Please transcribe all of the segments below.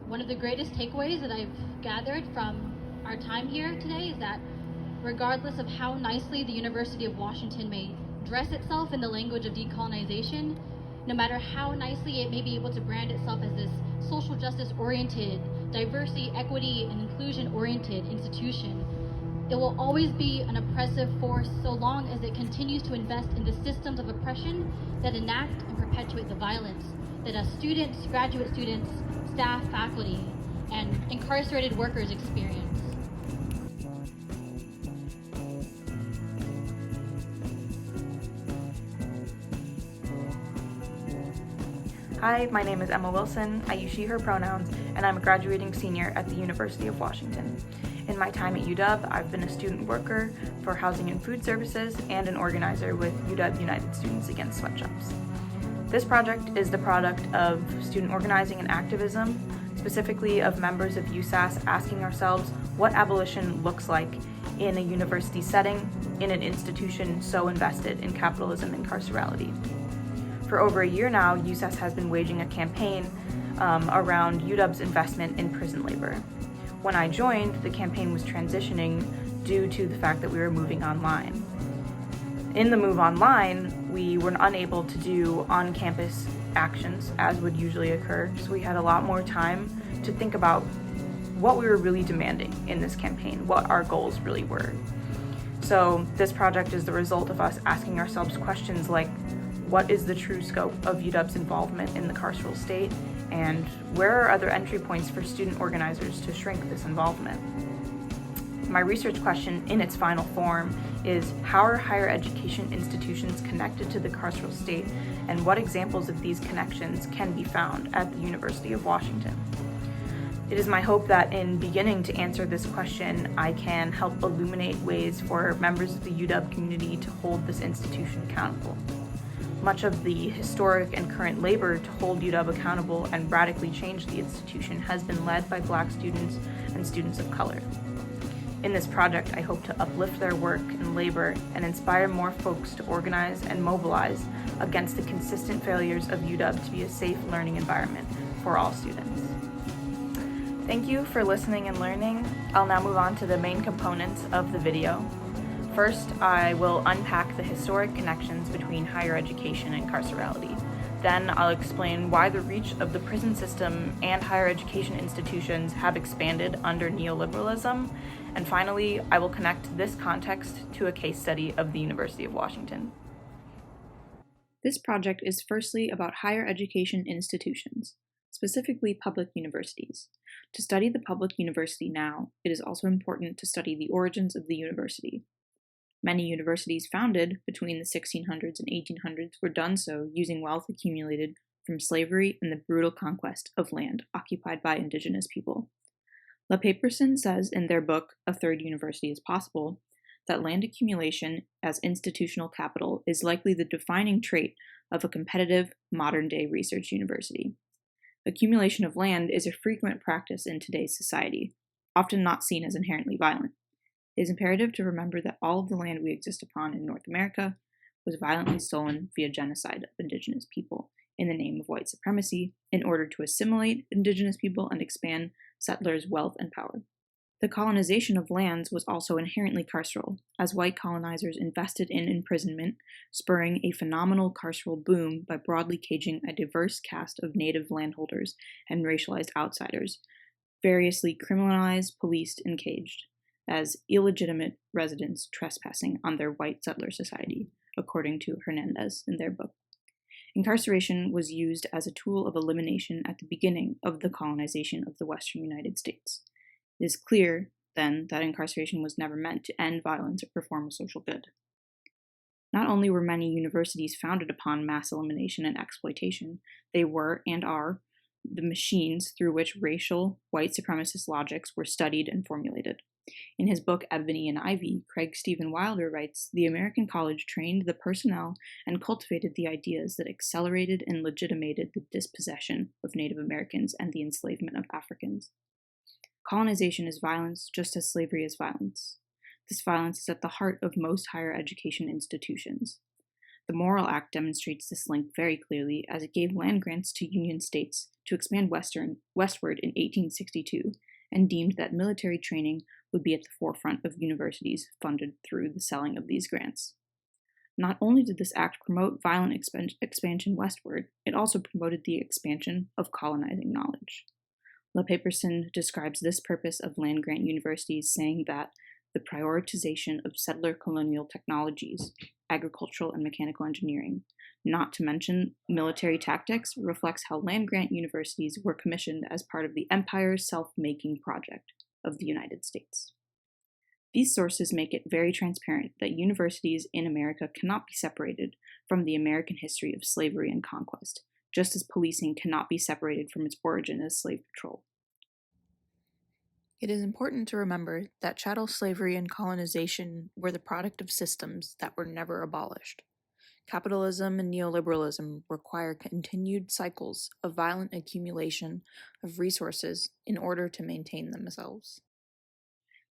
One of the greatest takeaways that I've gathered from our time here today is that regardless of how nicely the University of Washington may dress itself in the language of decolonization, no matter how nicely it may be able to brand itself as this social justice oriented, diversity, equity, and inclusion oriented institution, it will always be an oppressive force so long as it continues to invest in the systems of oppression that enact and perpetuate the violence that students, graduate students, staff, faculty, and incarcerated workers experience. Hi, my name is Emma Wilson. I use she, her pronouns, and I'm a graduating senior at the University of Washington. In my time at UW, I've been a student worker for housing and food services and an organizer with UW United Students Against Sweatshops. This project is the product of student organizing and activism, specifically of members of USAS asking ourselves what abolition looks like in a university setting, in an institution so invested in capitalism and carcerality. For over a year now, USAS has been waging a campaign around UW's investment in prison labor. When I joined, the campaign was transitioning due to the fact that we were moving online. In the move online, we were unable to do on-campus actions as would usually occur, so we had a lot more time to think about what we were really demanding in this campaign, what our goals really were. So this project is the result of us asking ourselves questions like, what is the true scope of UW's involvement in the carceral state, and where are other entry points for student organizers to shrink this involvement? My research question in its final form is, how are higher education institutions connected to the carceral state, and what examples of these connections can be found at the University of Washington? It is my hope that in beginning to answer this question, I can help illuminate ways for members of the UW community to hold this institution accountable. Much of the historic and current labor to hold UW accountable and radically change the institution has been led by Black students and students of color. In this project, I hope to uplift their work and labor and inspire more folks to organize and mobilize against the consistent failures of UW to be a safe learning environment for all students. Thank you for listening and learning. I'll now move on to the main components of the video. First, I will unpack the historic connections between higher education and carcerality. Then I'll explain why the reach of the prison system and higher education institutions have expanded under neoliberalism. And finally, I will connect this context to a case study of the University of Washington. This project is firstly about higher education institutions, specifically public universities. To study the public university now, it is also important to study the origins of the university. Many universities founded between the 1600s and 1800s were done so using wealth accumulated from slavery and the brutal conquest of land occupied by indigenous people. LaPaperson says in their book, A Third University is Possible, that land accumulation as institutional capital is likely the defining trait of a competitive, modern-day research university. Accumulation of land is a frequent practice in today's society, often not seen as inherently violent. It is imperative to remember that all of the land we exist upon in North America was violently stolen via genocide of indigenous people in the name of white supremacy in order to assimilate indigenous people and expand settlers' wealth and power. The colonization of lands was also inherently carceral, as white colonizers invested in imprisonment, spurring a phenomenal carceral boom by broadly caging a diverse cast of native landholders and racialized outsiders, variously criminalized, policed, and caged, as illegitimate residents trespassing on their white settler society, according to Fernandez in their book. Incarceration was used as a tool of elimination at the beginning of the colonization of the Western United States. It is clear, then, that incarceration was never meant to end violence or perform a social good. Not only were many universities founded upon mass elimination and exploitation, they were, and are, the machines through which racial, white supremacist logics were studied and formulated. In his book Ebony and Ivy, Craig Stephen Wilder writes, "The American college trained the personnel and cultivated the ideas that accelerated and legitimated the dispossession of Native Americans and the enslavement of Africans. Colonization is violence just as slavery is violence. This violence is at the heart of most higher education institutions. The Morrill Act demonstrates this link very clearly as it gave land grants to Union states to expand westward in 1862 and deemed that military training would be at the forefront of universities funded through the selling of these grants. Not only did this act promote violent expansion westward, it also promoted the expansion of colonizing knowledge. LePaperson describes this purpose of land-grant universities saying that the prioritization of settler colonial technologies, agricultural and mechanical engineering, not to mention military tactics, reflects how land-grant universities were commissioned as part of the empire's self-making project of the United States. These sources make it very transparent that universities in America cannot be separated from the American history of slavery and conquest, just as policing cannot be separated from its origin as slave patrol. It is important to remember that chattel slavery and colonization were the product of systems that were never abolished. Capitalism and neoliberalism require continued cycles of violent accumulation of resources in order to maintain themselves.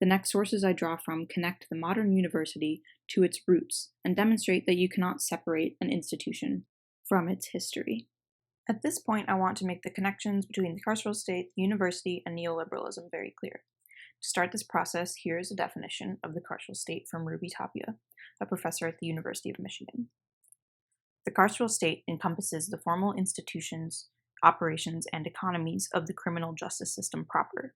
The next sources I draw from connect the modern university to its roots and demonstrate that you cannot separate an institution from its history. At this point, I want to make the connections between the carceral state, the university, and neoliberalism very clear. To start this process, here is a definition of the carceral state from Ruby Tapia, a professor at the University of Michigan. The carceral state encompasses the formal institutions, operations, and economies of the criminal justice system proper,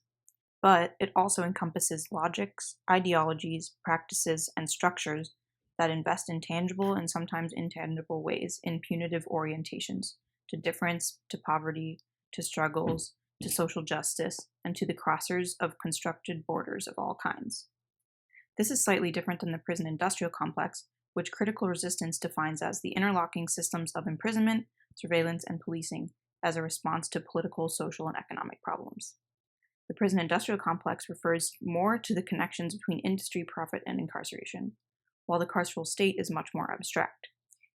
but it also encompasses logics, ideologies, practices, and structures that invest in tangible and sometimes intangible ways in punitive orientations to difference, to poverty, to struggles, to social justice, and to the crossers of constructed borders of all kinds. This is slightly different than the prison industrial complex, which critical resistance defines as the interlocking systems of imprisonment, surveillance, and policing as a response to political, social, and economic problems. The prison industrial complex refers more to the connections between industry, profit, and incarceration, while the carceral state is much more abstract.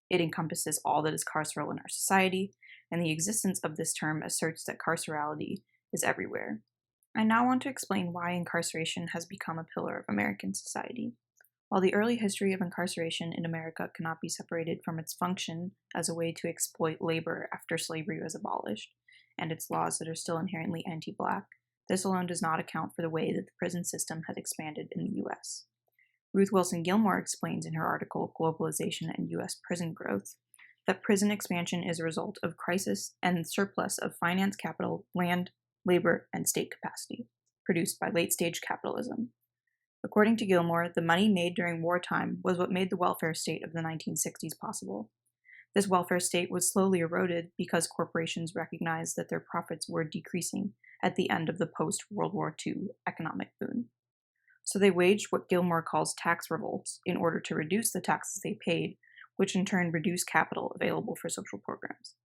It encompasses all that is carceral in our society, and the existence of this term asserts that carcerality is everywhere. I now want to explain why incarceration has become a pillar of American society. While the early history of incarceration in America cannot be separated from its function as a way to exploit labor after slavery was abolished, and its laws that are still inherently anti-Black, this alone does not account for the way that the prison system has expanded in the U.S. Ruth Wilson Gilmore explains in her article, Globalization and U.S. Prison Growth, that prison expansion is a result of crisis and surplus of finance capital, land, labor, and state capacity, produced by late-stage capitalism. According to Gilmore, the money made during wartime was what made the welfare state of the 1960s possible. This welfare state was slowly eroded because corporations recognized that their profits were decreasing at the end of the post-World War II economic boom. So they waged what Gilmore calls tax revolts in order to reduce the taxes they paid, which in turn reduced capital available for social programs.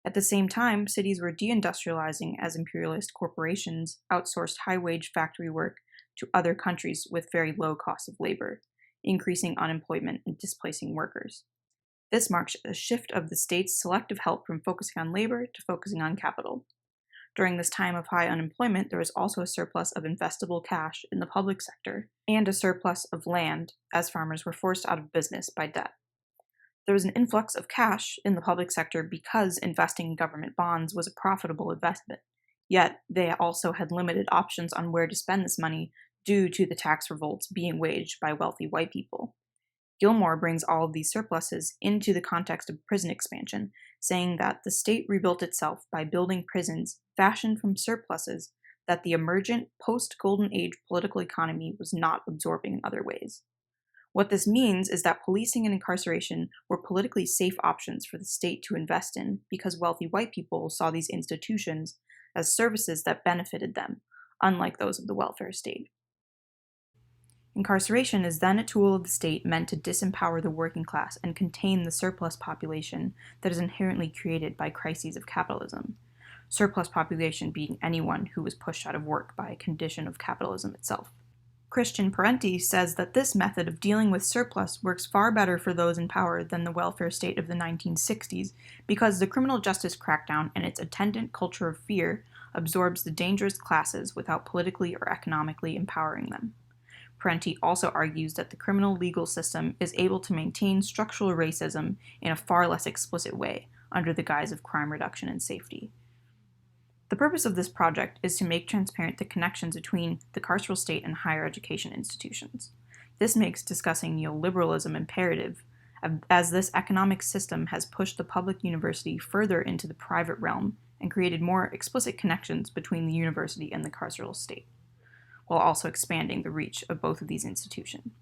At the same time, cities were deindustrializing as imperialist corporations outsourced high-wage factory work to other countries with very low costs of labor, increasing unemployment and displacing workers. This marks a shift of the state's selective help from focusing on labor to focusing on capital. During this time of high unemployment, there was also a surplus of investable cash in the public sector and a surplus of land as farmers were forced out of business by debt. There was an influx of cash in the public sector because investing in government bonds was a profitable investment, yet they also had limited options on where to spend this money due to the tax revolts being waged by wealthy white people. Gilmore brings all of these surpluses into the context of prison expansion, saying that the state rebuilt itself by building prisons fashioned from surpluses that the emergent post-Golden Age political economy was not absorbing in other ways. What this means is that policing and incarceration were politically safe options for the state to invest in because wealthy white people saw these institutions as services that benefited them, unlike those of the welfare state. Incarceration is then a tool of the state meant to disempower the working class and contain the surplus population that is inherently created by crises of capitalism. Surplus population being anyone who was pushed out of work by a condition of capitalism itself. Christian Parenti says that this method of dealing with surplus works far better for those in power than the welfare state of the 1960s because the criminal justice crackdown and its attendant culture of fear absorbs the dangerous classes without politically or economically empowering them. Parenti also argues that the criminal legal system is able to maintain structural racism in a far less explicit way under the guise of crime reduction and safety. The purpose of this project is to make transparent the connections between the carceral state and higher education institutions. This makes discussing neoliberalism imperative, as this economic system has pushed the public university further into the private realm and created more explicit connections between the university and the carceral state, while also expanding the reach of both of these institutions.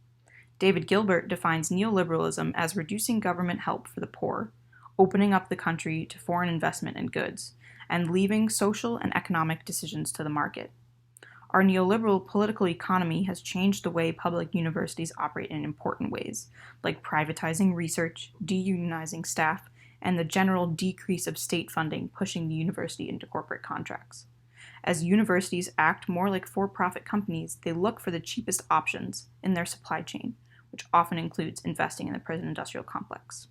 David Gilbert defines neoliberalism as reducing government help for the poor, opening up the country to foreign investment and goods, and leaving social and economic decisions to the market. Our neoliberal political economy has changed the way public universities operate in important ways, like privatizing research, deunionizing staff, and the general decrease of state funding pushing the university into corporate contracts. As universities act more like for-profit companies, they look for the cheapest options in their supply chain, which often includes investing in the prison industrial complex.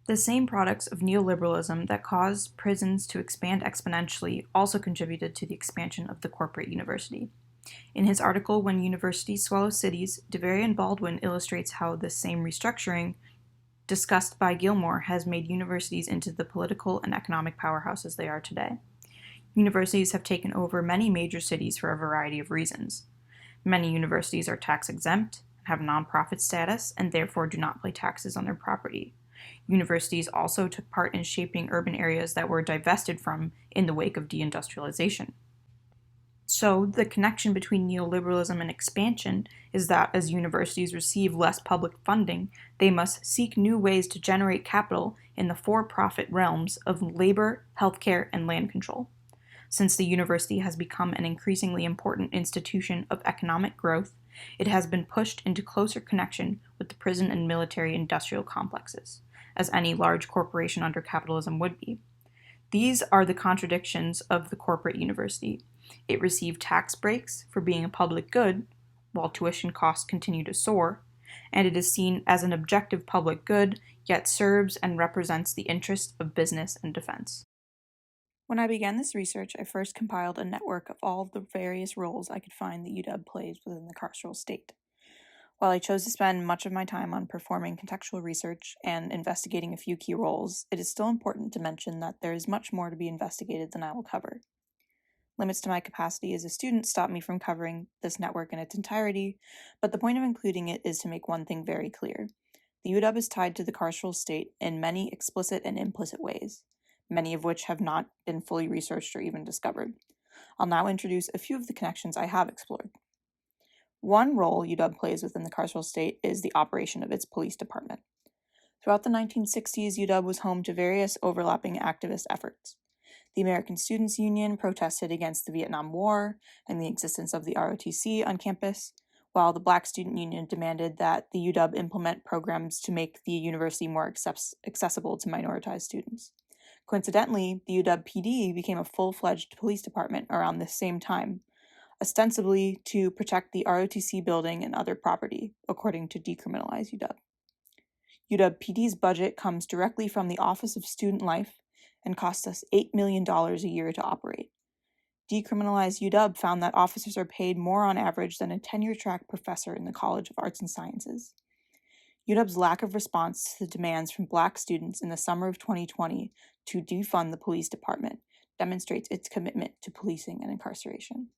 The same products of neoliberalism that caused prisons to expand exponentially also contributed to the expansion of the corporate university. In his article, When Universities Swallow Cities, DeVary Baldwin illustrates how this same restructuring, discussed by Gilmore, has made universities into the political and economic powerhouses they are today. Universities have taken over many major cities for a variety of reasons. Many universities are tax-exempt, have nonprofit status, and therefore do not pay taxes on their property. Universities also took part in shaping urban areas that were divested from in the wake of deindustrialization. So, the connection between neoliberalism and expansion is that as universities receive less public funding, they must seek new ways to generate capital in the for-profit realms of labor, healthcare, and land control. Since the university has become an increasingly important institution of economic growth, it has been pushed into closer connection with the prison and military industrial complexes, as any large corporation under capitalism would be. These are the contradictions of the corporate university. It received tax breaks for being a public good, while tuition costs continue to soar, and it is seen as an objective public good, yet serves and represents the interests of business and defense. When I began this research, I first compiled a network of all of the various roles I could find that UW plays within the carceral state. While I chose to spend much of my time on performing contextual research and investigating a few key roles, it is still important to mention that there is much more to be investigated than I will cover. Limits to my capacity as a student stop me from covering this network in its entirety, but the point of including it is to make one thing very clear. The UW is tied to the carceral state in many explicit and implicit ways, many of which have not been fully researched or even discovered. I'll now introduce a few of the connections I have explored. One role UW plays within the carceral state is the operation of its police department. Throughout the 1960s, UW was home to various overlapping activist efforts. The American Students' Union protested against the Vietnam War and the existence of the ROTC on campus, while the Black Student Union demanded that the UW implement programs to make the university more accessible to minoritized students. Coincidentally, the UW PD became a full-fledged police department around this same time, ostensibly to protect the ROTC building and other property, according to Decriminalize UW. UW PD's budget comes directly from the Office of Student Life and costs us $8 million a year to operate. Decriminalize UW found that officers are paid more on average than a tenure-track professor in the College of Arts and Sciences. UW's lack of response to the demands from Black students in the summer of 2020 to defund the police department demonstrates its commitment to policing and incarceration.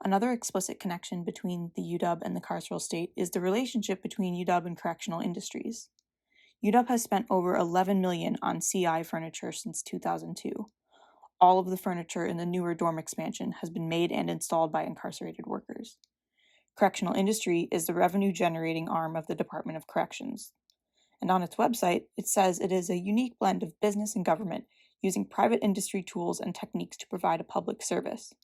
Another explicit connection between the UW and the carceral state is the relationship between UW and correctional industries. UW has spent over $11 million on CI furniture since 2002. All of the furniture in the newer dorm expansion has been made and installed by incarcerated workers. Correctional industry is the revenue-generating arm of the Department of Corrections. And on its website, it says it is a unique blend of business and government, using private industry tools and techniques to provide a public service.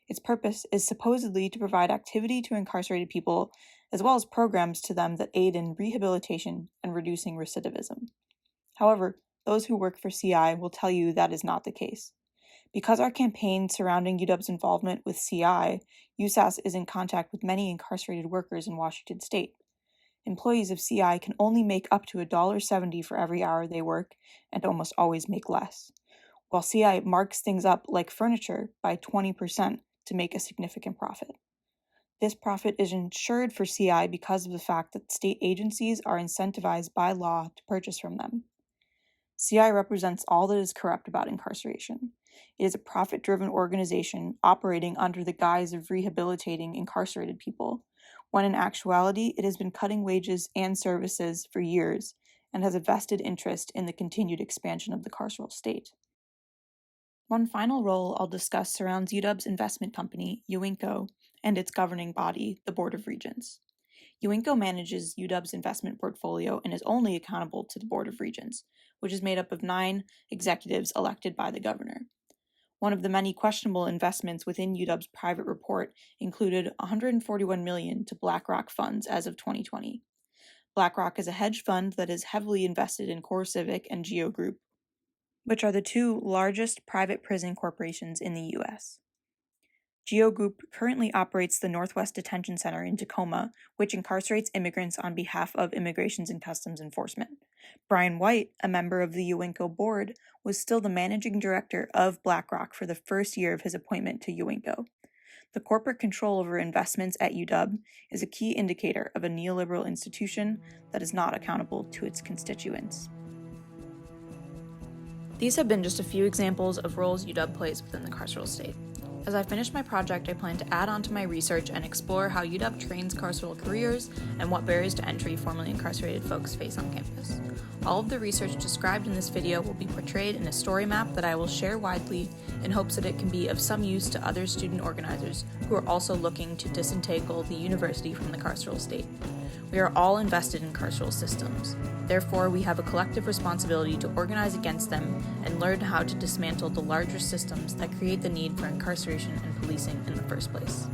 Its purpose is supposedly to provide activity to incarcerated people, as well as programs to them that aid in rehabilitation and reducing recidivism. However, those who work for CI will tell you that is not the case. Because our campaign surrounding UW's involvement with CI, USAS is in contact with many incarcerated workers in Washington state. Employees of CI can only make up to $1.70 for every hour they work and almost always make less, while CI marks things up like furniture by 20% to make a significant profit. This profit is ensured for CI because of the fact that state agencies are incentivized by law to purchase from them. CI represents all that is corrupt about incarceration. It is a profit-driven organization operating under the guise of rehabilitating incarcerated people, when in actuality it has been cutting wages and services for years and has a vested interest in the continued expansion of the carceral state. One final role I'll discuss surrounds UW's investment company, UINCO, and its governing body, the Board of Regents. UINCO manages UW's investment portfolio and is only accountable to the Board of Regents, which is made up of 9 executives elected by the governor. One of the many questionable investments within UW's private report included $141 million to BlackRock funds as of 2020. BlackRock is a hedge fund that is heavily invested in CoreCivic and Geo Group, which are the 2 largest private prison corporations in the U.S. Geo Group currently operates the Northwest Detention Center in Tacoma, which incarcerates immigrants on behalf of Immigrations and Customs Enforcement. Brian White, a member of the UINCO board, was still the managing director of BlackRock for the first year of his appointment to UINCO. The corporate control over investments at UW is a key indicator of a neoliberal institution that is not accountable to its constituents. These have been just a few examples of roles UW plays within the carceral state. As I finish my project, I plan to add on to my research and explore how UW trains carceral careers and what barriers to entry formerly incarcerated folks face on campus. All of the research described in this video will be portrayed in a story map that I will share widely in hopes that it can be of some use to other student organizers who are also looking to disentangle the university from the carceral state. We are all invested in carceral systems. Therefore, we have a collective responsibility to organize against them and learn how to dismantle the larger systems that create the need for incarceration and policing in the first place.